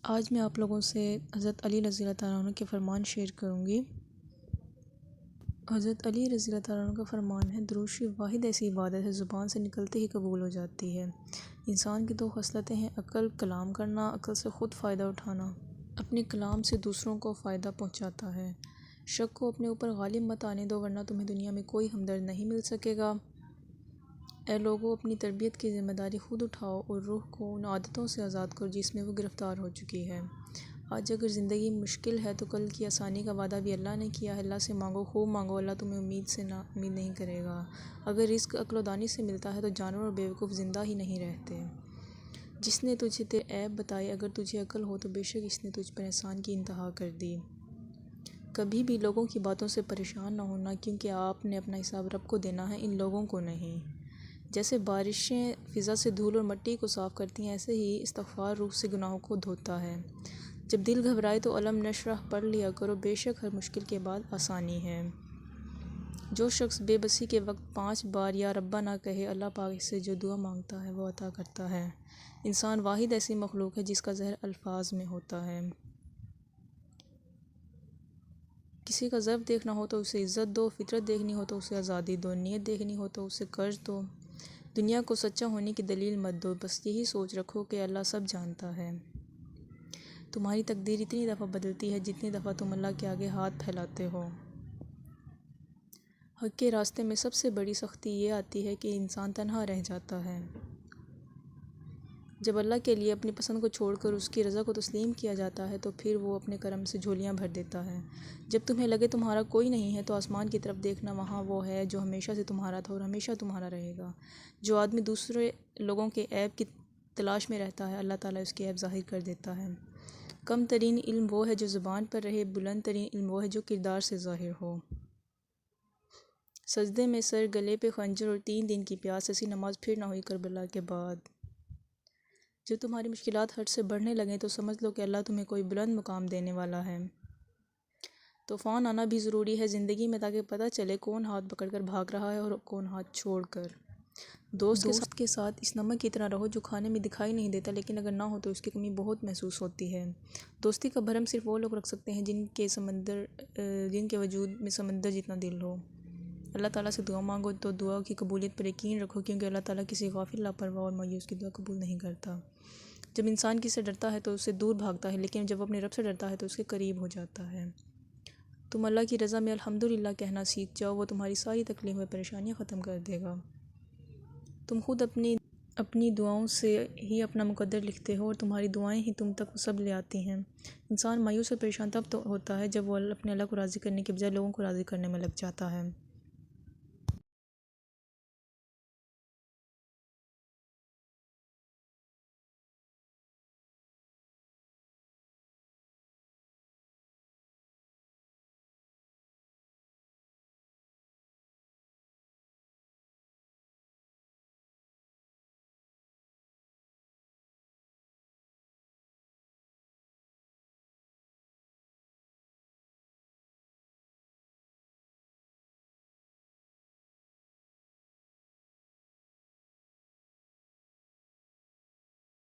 آج میں آپ لوگوں سے حضرت علی رضی اللہ تعالیٰ عنہ کے فرمان شیئر کروں گی۔ حضرت علی رضی اللہ تعالیٰ عنہ کا فرمان ہے، درود شریف واحد ایسی عبادت ہے زبان سے نکلتے ہی قبول ہو جاتی ہے۔ انسان کی دو خصلتیں ہیں، عقل کلام کرنا، عقل سے خود فائدہ اٹھانا۔ اپنے کلام سے دوسروں کو فائدہ پہنچاتا ہے۔ شک کو اپنے اوپر غالب مت آنے دو، ورنہ تمہیں دنیا میں کوئی ہمدرد نہیں مل سکے گا۔ اے لوگو، اپنی تربیت کی ذمہ داری خود اٹھاؤ اور روح کو ان عادتوں سے آزاد کرو جس میں وہ گرفتار ہو چکی ہے۔ آج اگر زندگی مشکل ہے تو کل کی آسانی کا وعدہ بھی اللہ نے کیا ہے۔ اللہ سے مانگو، خوب مانگو، اللہ تمہیں امید سے نا امید نہیں کرے گا۔ اگر رزق عقل و دانی سے ملتا ہے تو جانور اور بیوقوف زندہ ہی نہیں رہتے۔ جس نے تجھے تیرے عیب بتائے، اگر تجھے عقل ہو تو بے شک اس نے تجھ پر احسان کی انتہا کر دی۔ کبھی بھی لوگوں کی باتوں سے پریشان نہ ہونا، کیونکہ آپ نے اپنا حساب رب کو دینا ہے، ان لوگوں کو نہیں۔ جیسے بارشیں فضا سے دھول اور مٹی کو صاف کرتی ہیں، ایسے ہی استغفار روح سے گناہوں کو دھوتا ہے۔ جب دل گھبرائے تو علم نشرح پڑھ لیا کرو، بے شک ہر مشکل کے بعد آسانی ہے۔ جو شخص بے بسی کے وقت 5 بار یا ربنا نہ کہے، اللہ پاک سے جو دعا مانگتا ہے وہ عطا کرتا ہے۔ انسان واحد ایسی مخلوق ہے جس کا زہر الفاظ میں ہوتا ہے۔ کسی کا ضعف دیکھنا ہو تو اسے عزت دو، فطرت دیکھنی ہو تو اسے آزادی دو، نیت دیکھنی ہو تو اسے قرض دو۔ دنیا کو سچا ہونے کی دلیل مت دو، بس یہی سوچ رکھو کہ اللہ سب جانتا ہے۔ تمہاری تقدیر اتنی دفعہ بدلتی ہے جتنی دفعہ تم اللہ کے آگے ہاتھ پھیلاتے ہو۔ حق کے راستے میں سب سے بڑی سختی یہ آتی ہے کہ انسان تنہا رہ جاتا ہے۔ جب اللہ کے لیے اپنی پسند کو چھوڑ کر اس کی رضا کو تسلیم کیا جاتا ہے تو پھر وہ اپنے کرم سے جھولیاں بھر دیتا ہے۔ جب تمہیں لگے تمہارا کوئی نہیں ہے تو آسمان کی طرف دیکھنا، وہاں وہ ہے جو ہمیشہ سے تمہارا تھا اور ہمیشہ تمہارا رہے گا۔ جو آدمی دوسرے لوگوں کے عیب کی تلاش میں رہتا ہے، اللہ تعالیٰ اس کے عیب ظاہر کر دیتا ہے۔ کم ترین علم وہ ہے جو زبان پر رہے، بلند ترین علم وہ ہے جو کردار سے ظاہر ہو۔ سجدے میں سر، گلے پہ خنجر اور 3 دن کی پیاس، ایسی نماز پھر نہ ہوئی کربلا کے بعد۔ جب تمہاری مشکلات حد سے بڑھنے لگیں تو سمجھ لو کہ اللہ تمہیں کوئی بلند مقام دینے والا ہے۔ طوفان آنا بھی ضروری ہے زندگی میں، تاکہ پتہ چلے کون ہاتھ پکڑ کر بھاگ رہا ہے اور کون ہاتھ چھوڑ کر۔ دوست کے ساتھ اس نمک کی طرح رہو جو کھانے میں دکھائی نہیں دیتا، لیکن اگر نہ ہو تو اس کی کمی بہت محسوس ہوتی ہے۔ دوستی کا بھرم صرف وہ لوگ رکھ سکتے ہیں جن کے وجود میں سمندر جتنا دل ہو۔ اللہ تعالیٰ سے دعا مانگو تو دعا کی قبولیت پر یقین رکھو، کیونکہ اللہ تعالیٰ کسی غافل، لاپرواہ اور مایوس کی دعا قبول نہیں کرتا۔ جب انسان کسی سے ڈرتا ہے تو اس سے دور بھاگتا ہے، لیکن جب اپنے رب سے ڈرتا ہے تو اس کے قریب ہو جاتا ہے۔ تم اللہ کی رضا میں الحمدللہ کہنا سیکھ جاؤ، وہ تمہاری ساری تکلیفیں اور پریشانیاں ختم کر دے گا۔ تم خود اپنی دعاؤں سے ہی اپنا مقدر لکھتے ہو اور تمہاری دعائیں ہی تم تک وہ سب لے آتی ہیں۔ انسان مایوس اور پریشان تب ہوتا ہے جب وہ اپنے اللہ کو راضی کرنے کے بجائے لوگوں کو راضی کرنے میں لگ جاتا ہے۔